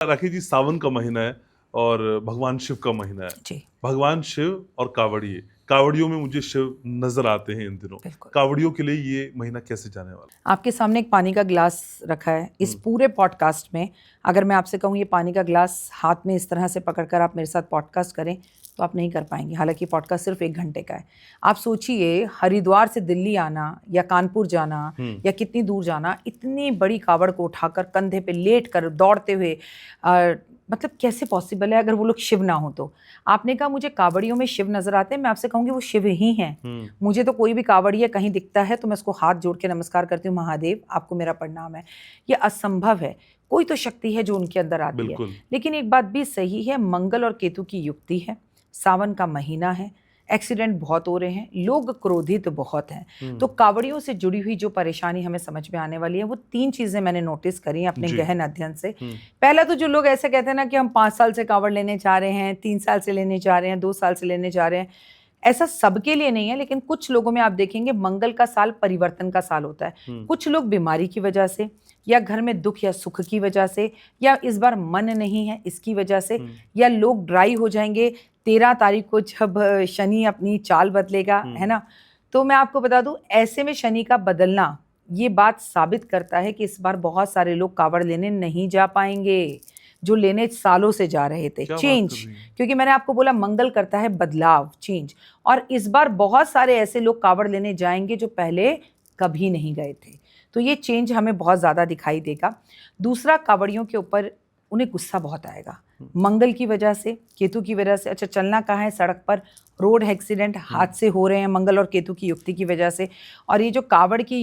राखी जी, सावन का महीना है और भगवान शिव का महीना है। जी, भगवान शिव और कावड़िए, कावड़ियों में मुझे शिव नजर आते हैं इन दिनों। बिल्कुल। कावड़ियों के लिए ये महीना कैसे जाने वाला आपके सामने एक पानी का ग्लास रखा है। इस पूरे पॉडकास्ट में अगर मैं आपसे कहूँ ये पानी का ग्लास हाथ में इस तरह से पकड़कर आप मेरे साथ पॉडकास्ट करें तो आप नहीं कर पाएंगे। हालांकि पॉडकास्ट सिर्फ 1 घंटे का है। आप सोचिए हरिद्वार से दिल्ली आना या कानपुर जाना या कितनी दूर जाना, इतनी बड़ी कावड़ को उठाकर कंधे पे लेट कर दौड़ते हुए मतलब कैसे पॉसिबल है अगर वो लोग शिव ना हो तो। आपने कहा मुझे कावड़ियों में शिव नजर आते हैं, मैं आपसे कहूँगी वो शिव ही हैं। मुझे तो कोई भी कावड़िया कहीं दिखता है तो मैं उसको हाथ जोड़ के नमस्कार करती हूँ, महादेव आपको मेरा प्रणाम है। ये असंभव है, कोई तो शक्ति है जो उनके अंदर आती है। बिल्कुल। लेकिन एक बात भी सही है, मंगल और केतु की युक्ति है, सावन का महीना है, एक्सीडेंट बहुत हो रहे हैं, लोग क्रोधित बहुत हैं। तो कावड़ियों से जुड़ी हुई जो परेशानी हमें समझ में आने वाली है वो 3 चीजें मैंने नोटिस करी अपने जी। गहन अध्ययन से। पहला तो जो लोग ऐसे कहते हैं ना कि हम 5 साल से कावड़ लेने जा रहे हैं, 3 साल से लेने जा रहे हैं, 2 साल से लेने जा रहे हैं, ऐसा सबके लिए नहीं है। लेकिन कुछ लोगों में आप देखेंगे मंगल का साल परिवर्तन का साल होता है। कुछ लोग बीमारी की वजह से या घर में दुख या सुख की वजह से या इस बार मन नहीं है इसकी वजह से, या लोग ड्राई हो जाएंगे 13 तारीख को जब शनि अपनी चाल बदलेगा, है ना। तो मैं आपको बता दूं, ऐसे में शनि का बदलना ये बात साबित करता है कि इस बार बहुत सारे लोग कावड़ लेने नहीं जा पाएंगे जो लेने सालों से जा रहे थे। क्या बात चेंज, कर रही हैं? क्योंकि मैंने आपको बोला मंगल करता है बदलाव, चेंज। और इस बार बहुत सारे ऐसे लोग कावड़ लेने जाएंगे जो पहले कभी नहीं गए थे। तो ये चेंज हमें बहुत ज़्यादा दिखाई देगा। दूसरा, कावड़ियों के ऊपर उन्हें गुस्सा बहुत आएगा मंगल की वजह से, केतु की वजह से। अच्छा, चलना कहाँ है, सड़क पर, रोड एक्सीडेंट, हादसे हो रहे हैं मंगल और केतु की युक्ति की वजह से। और ये जो कावड़ की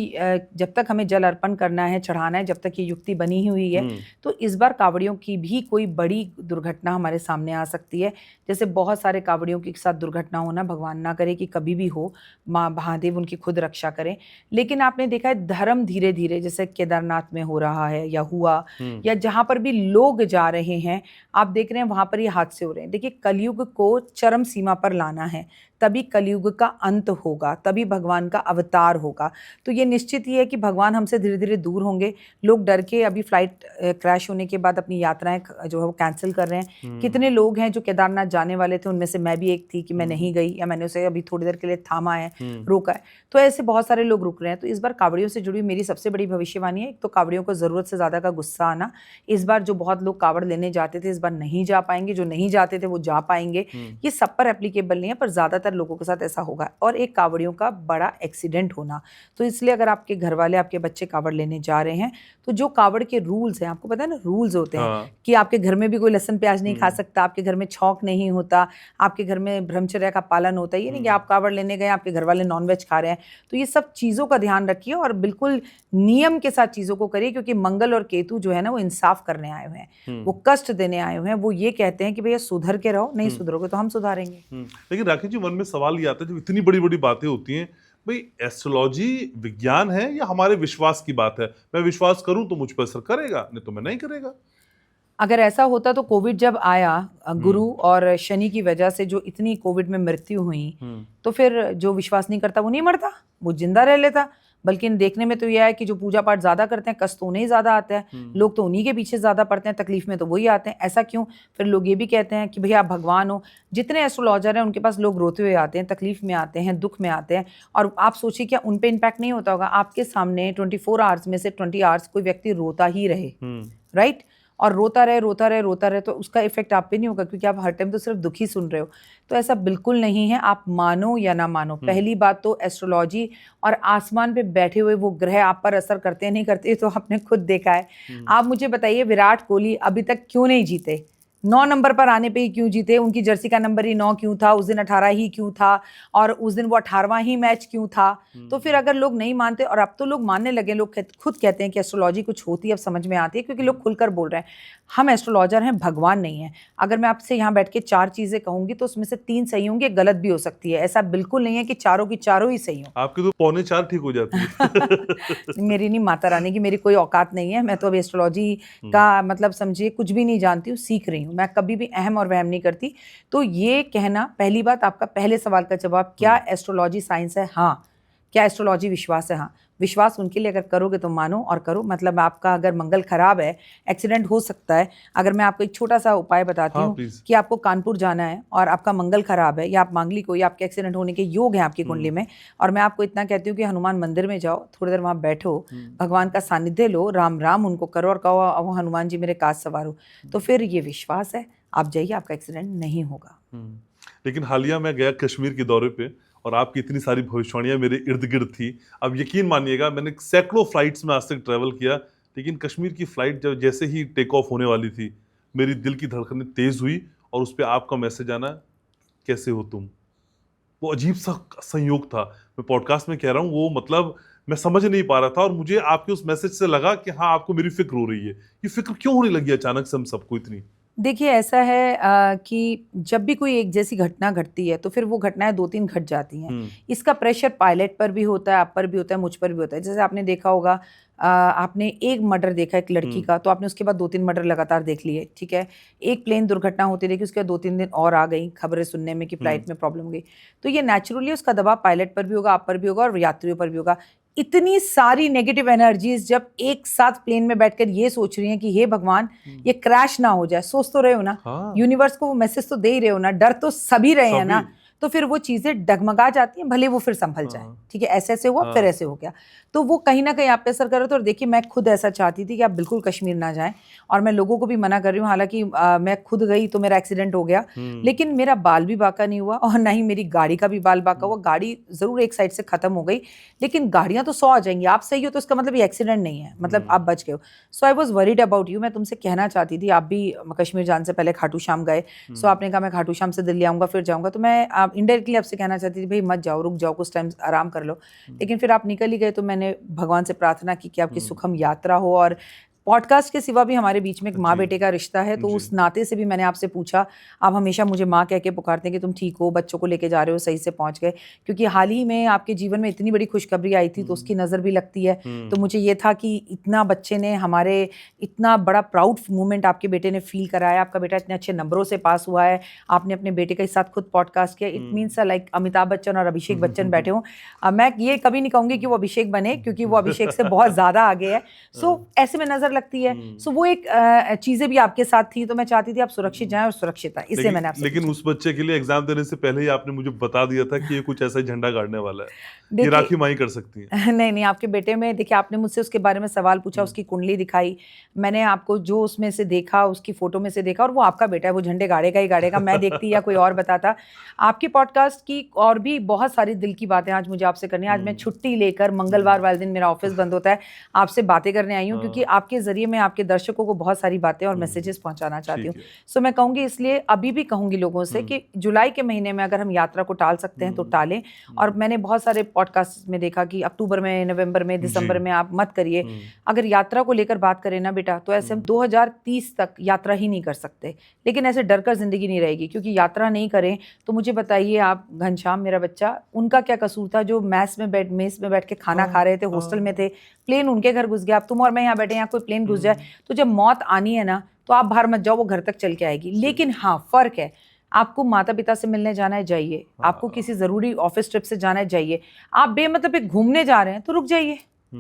जब तक हमें जल अर्पण करना है, चढ़ाना है, जब तक ये युक्ति बनी हुई है, तो इस बार कावड़ियों की भी कोई बड़ी दुर्घटना हमारे सामने आ सकती है। जैसे बहुत सारे कावड़ियों के साथ दुर्घटना होना, भगवान ना करे कि कभी भी हो, माँ महादेव उनकी खुद रक्षा करें। लेकिन आपने देखा है धर्म धीरे धीरे, जैसे केदारनाथ में हो रहा है या हुआ, या जहाँ पर भी लोग जा रहे हैं आप देख रहे हैं वहां पर ये हादसे हो रहे हैं। देखिए, कलयुग को चरम सीमा पर लाना है, तभी कलयुग का अंत होगा, तभी भगवान का अवतार होगा। तो ये निश्चित ही है कि भगवान हमसे धीरे धीरे दूर होंगे। लोग डर के अभी फ्लाइट क्रैश होने के बाद अपनी यात्राएं जो है वो कैंसिल कर रहे हैं। कितने लोग हैं जो केदारनाथ जाने वाले थे, उनमें से मैं भी एक थी कि मैं नहीं गई, या मैंने उसे अभी थोड़ी देर के लिए थामा है, रोका है। तो ऐसे बहुत सारे लोग रुक रहे हैं। तो इस बार कावड़ियों से जुड़ी मेरी सबसे बड़ी भविष्यवाणी है, एक तो कावड़ियों को जरूरत से ज्यादा का गुस्सा आना। इस बार जो बहुत लोग कावड़ लेने जाते थे इस बार नहीं जा पाएंगे, जो नहीं जाते थे वो जा पाएंगे। ये सब पर एप्लीकेबल नहीं है, पर ज्यादातर लोगों के साथ ऐसा होगा। और एक, कावड़ियों का बड़ा एक्सीडेंट होना। तो इसलिए अगर आपके घर वाले, आपके बच्चे कावड़ लेने जा रहे हैं तो जो कावड़ के रूल्स हैं, आपको पता है ना रूल्स होते हैं कि आपके घर में भी कोई लहसुन प्याज नहीं खा सकता, आपके घर में छौंक नहीं होता, आपके घर में ब्रह्मचर्य का पालन होता है। ये नहीं कि आप कावड़ लेने गए आपके घर वाले नॉनवेज खा रहे हैं। तो ये सब चीजों का ध्यान रखिए और बिल्कुल नियम के साथ चीजों को करिए, क्योंकि मंगल और केतु जो है ना वो इंसाफ करने आए हुए हैं, वो कष्ट देने आए हुए हैं। वो ये कहते हैं कि भैया सुधर के रहो, नहीं सुधरोगे तो हम सुधारेंगे। लेकिन राखी जी, मन में सवाल ये आता है, जब इतनी बड़ी बड़ी बातें होती हैं, भाई एस्ट्रोलॉजी विज्ञान है या हमारे विश्वास की बात है? मैं विश्वास करूं तो मुझ पर असर करेगा, नहीं तो मैं नहीं करेगा। अगर ऐसा होता तो कोविड जब आया, गुरु और शनि की वजह से जो इतनी कोविड में मृत्यु हुई, तो फिर जो विश्वास नहीं करता वो नहीं मरता, वो जिंदा रह लेता। बल्कि देखने में तो यह है कि जो पूजा पाठ ज्यादा करते हैं कष्ट तो उन्हें ही ज्यादा आता है, लोग तो उन्हीं के पीछे ज्यादा पड़ते हैं, तकलीफ में तो वही आते हैं। ऐसा क्यों? फिर लोग ये भी कहते हैं कि भैया आप भगवान हो। जितने एस्ट्रोलॉजर हैं उनके पास लोग रोते हुए आते हैं, तकलीफ में आते हैं, दुख में आते हैं, और आप सोचिए क्या उन पे इम्पैक्ट नहीं होता होगा? आपके सामने 24 आवर्स में से 20 आवर्स कोई व्यक्ति रोता ही रहे, राइट, और रोता रहे रोता रहे रोता रहे, तो उसका इफेक्ट आप पे नहीं होगा, क्योंकि आप हर टाइम तो सिर्फ दुखी सुन रहे हो। तो ऐसा बिल्कुल नहीं है, आप मानो या ना मानो। पहली बात तो एस्ट्रोलॉजी और आसमान पे बैठे हुए वो ग्रह आप पर असर करते हैं नहीं करते, तो आपने खुद देखा है। आप मुझे बताइए, विराट कोहली अभी तक क्यों नहीं जीते? 9 नंबर पर आने पे ही क्यों जीते? उनकी जर्सी का नंबर ही 9 क्यों था? उस दिन 18 ही क्यों था? और उस दिन वो 18वां ही मैच क्यों था? तो फिर अगर लोग नहीं मानते, और अब तो लोग मानने लगे, लोग खुद कहते हैं कि एस्ट्रोलॉजी कुछ होती है, अब समझ में आती है, क्योंकि लोग खुलकर बोल रहे हैं हम एस्ट्रोलॉजर हैं, भगवान नहीं है। अगर मैं आपसे यहाँ बैठ के 4 चीजें कहूंगी तो उसमें से 3 सही होंगी, गलत भी हो सकती है। ऐसा बिल्कुल नहीं है कि चारों की चारों ही सही हो। आपकी तो 3:45 ठीक हो जाती है। मेरी नहीं, माता रानी की मेरी कोई औकात नहीं है। मैं तो अभी एस्ट्रोलॉजी का मतलब समझिए कुछ भी नहीं जानती हूँ, सीख रही हूँ। मैं कभी भी अहम और वहम नहीं करती। तो ये कहना, पहली बात, आपका पहले सवाल का जवाब, क्या एस्ट्रोलॉजी साइंस है? हाँ। क्या एस्ट्रोलॉजी विश्वास है? हाँ। विश्वास उनके लिए अगर करोगे तो मानो और करो। मतलब आपका अगर मंगल खराब है, एक्सीडेंट हो सकता है। अगर मैं आपको एक छोटा सा उपाय बताती हाँ हूँ प्लीज। कि आपको कानपुर जाना है और आपका मंगल खराब है या आप मांगलिक हो या आपके एक्सीडेंट होने के योग हैं आपकी कुंडली में, और मैं आपको इतना कहती हूँ कि हनुमान मंदिर में जाओ, थोड़ी देर वहाँ बैठो, भगवान का सानिध्य लो, राम राम उनको करो और कहो वो हनुमान जी मेरे काज सवार हो, तो फिर ये विश्वास है, आप जाइए, आपका एक्सीडेंट नहीं होगा। लेकिन हालिया मैं गया कश्मीर के दौरे पे और आपकी इतनी सारी भविष्यवाणियां मेरे इर्द गिर्द थी। अब यकीन मानिएगा मैंने सैकड़ों फ्लाइट्स में आज तक ट्रैवल किया, लेकिन कश्मीर की फ्लाइट जब जैसे ही टेक ऑफ होने वाली थी, मेरी दिल की धड़कनें तेज हुई और उस पर आपका मैसेज आना, कैसे हो तुम। वो अजीब सा संयोग था। मैं पॉडकास्ट में कह रहा हूँ, वो मतलब मैं समझ नहीं पा रहा था और मुझे आपके उस मैसेज से लगा कि हाँ, आपको मेरी फिक्र हो रही है। ये फिक्र क्यों होने लगी अचानक से हम सबको इतनी? देखिए ऐसा है कि जब भी कोई एक जैसी घटना घटती है तो फिर वो घटनाएं 2-3 घट जाती हैं। इसका प्रेशर पायलट पर भी होता है, आप पर भी होता है, मुझ पर भी होता है। जैसे आपने देखा होगा, आपने एक मर्डर देखा एक लड़की का, तो आपने उसके बाद 2-3 मर्डर लगातार देख लिए, ठीक है। एक प्लेन दुर्घटना होती देखी, उसके बाद 2-3 दिन और आ गई खबरें सुनने में कि फ्लाइट में प्रॉब्लम हो गई। तो ये नेचुरली उसका दबाव पायलट पर भी होगा, आप पर भी होगा और यात्रियों पर भी होगा। इतनी सारी नेगेटिव एनर्जीज जब एक साथ प्लेन में बैठकर ये सोच रही हैं कि हे भगवान ये क्रैश ना हो जाए, सोच तो रहे हो ना, हाँ। यूनिवर्स को वो मैसेज तो दे ही रहे हो ना, डर तो सभी रहे हैं ना, सभी। तो फिर वो चीजें डगमगा जाती हैं, भले वो फिर संभल जाए, ठीक है। ऐसे ऐसे हुआ, फिर ऐसे हो गया, तो वो कहीं ना कहीं आप पे असर कर रहा था। और देखिए मैं खुद ऐसा चाहती थी कि आप बिल्कुल कश्मीर ना जाएं, और मैं लोगों को भी मना कर रही हूँ। हालांकि मैं खुद गई तो मेरा एक्सीडेंट हो गया, लेकिन मेरा बाल भी बांका नहीं हुआ और ना ही मेरी गाड़ी का भी बाल बांका हुआ। गाड़ी जरूर एक साइड से खत्म हो गई, लेकिन गाड़ियां तो 100 आ जाएंगी। आप सही हो तो इसका मतलब ये एक्सीडेंट नहीं है, मतलब आप बच गए हो। So I was worried about you. मैं तुमसे कहना चाहती थी, आप भी कश्मीर जाने से पहले खाटू श्याम गए, सो आपने कहा मैं खाटू श्याम से दिल्ली आऊंगा फिर जाऊंगा, तो मैं आप इनडायरेक्टली आपसे कहना चाहती थी भाई मत जाओ, रुक जाओ, कुछ टाइम आराम कर लो। लेकिन फिर आप निकल ही गए, तो मैंने भगवान से प्रार्थना की कि आपकी सुखम यात्रा हो। और पॉडकास्ट के सिवा भी हमारे बीच में एक माँ बेटे का रिश्ता है, तो उस नाते से भी मैंने आपसे पूछा। आप हमेशा मुझे माँ कह के पुकारते हैं कि तुम ठीक हो, बच्चों को लेके जा रहे हो, सही से पहुंच गए, क्योंकि हाल ही में आपके जीवन में इतनी बड़ी खुशखबरी आई थी, तो उसकी नज़र भी लगती है। तो मुझे ये था कि इतना बच्चे ने हमारे, इतना बड़ा प्राउड मोमेंट आपके बेटे ने फील कराया, आपका बेटा इतने अच्छे नंबरों से पास हुआ है, आपने अपने बेटे के साथ खुद पॉडकास्ट किया। It means like Amitabh Bachchan और अभिषेक बच्चन बैठे हों। मैं ये कभी नहीं कहूँगी कि वो अभिषेक बने, क्योंकि वो अभिषेक से बहुत ज़्यादा आगे है। सो ऐसे में नज़र लगती है। सो वो एक चीजें भी आपके साथ थी, तो मैं चाहती थी आप सुरक्षित जाएं और सुरक्षित आए, इसलिए मैंने आपसे लेकिन पूछा। उस बच्चे के लिए एग्जाम देने से पहले ही आपने मुझे बता दिया था कि ये कुछ ऐसा झंडा गाड़ने वाला है, ये देखिए राखी माई कर सकती है। नहीं नहीं, आपके बेटे में देखिए, आपने मुझसे उसके बारे में सवाल पूछा, उसकी कुंडली दिखाई, मैंने आपको जो उसमें से देखा, उसकी फोटो में से देखा, और वो आपका बेटा है, वो झंडे गाड़ेगा ही गाड़ेगा। मैं देखती या कोई और बताता। आपकी पॉडकास्ट की और भी बहुत सारी दिल की बातें आज मुझे आपसे करनी है। आज मैं छुट्टी लेकर, मंगलवार वाले दिन मेरा ऑफिस बंद होता है, आपसे बातें करने आई हूँ, क्योंकि आपके जरिए मैं आपके दर्शकों को बहुत सारी बातें और मैसेजेस पहुंचाना चाहती हूँ। सो मैं कहूँगी, इसलिए अभी भी कहूँगी लोगों से कि जुलाई के महीने में अगर हम यात्रा को टाल सकते हैं तो टालें। और मैंने बहुत सारे पॉडकास्ट में देखा कि अक्टूबर में, नवंबर में, दिसंबर में आप मत करिए। अगर यात्रा को लेकर बात करें ना बेटा, तो ऐसे हम 2030 तक यात्रा ही नहीं कर सकते। लेकिन ऐसे डर कर जिंदगी नहीं रहेगी, क्योंकि यात्रा नहीं करें तो मुझे बताइए आप, घनश्याम मेरा बच्चा, उनका क्या कसूर था जो मेस में बैठ के खाना खा रहे थे, हॉस्टल में थे, प्लेन उनके घर घुस गया। अब तुम और मैं यहाँ बैठे, यहाँ कोई प्लेन घुस जाए, तो जब मौत आनी है ना, तो आप बाहर मत जाओ, वो घर तक चल के आएगी। लेकिन हाँ, फर्क है, आपको माता पिता से मिलने जाना है, जाइए। आपको किसी जरूरी ऑफिस ट्रिप से जाना है, जाइए। आप बेमतलब घूमने जा रहे हैं तो रुक जाइए।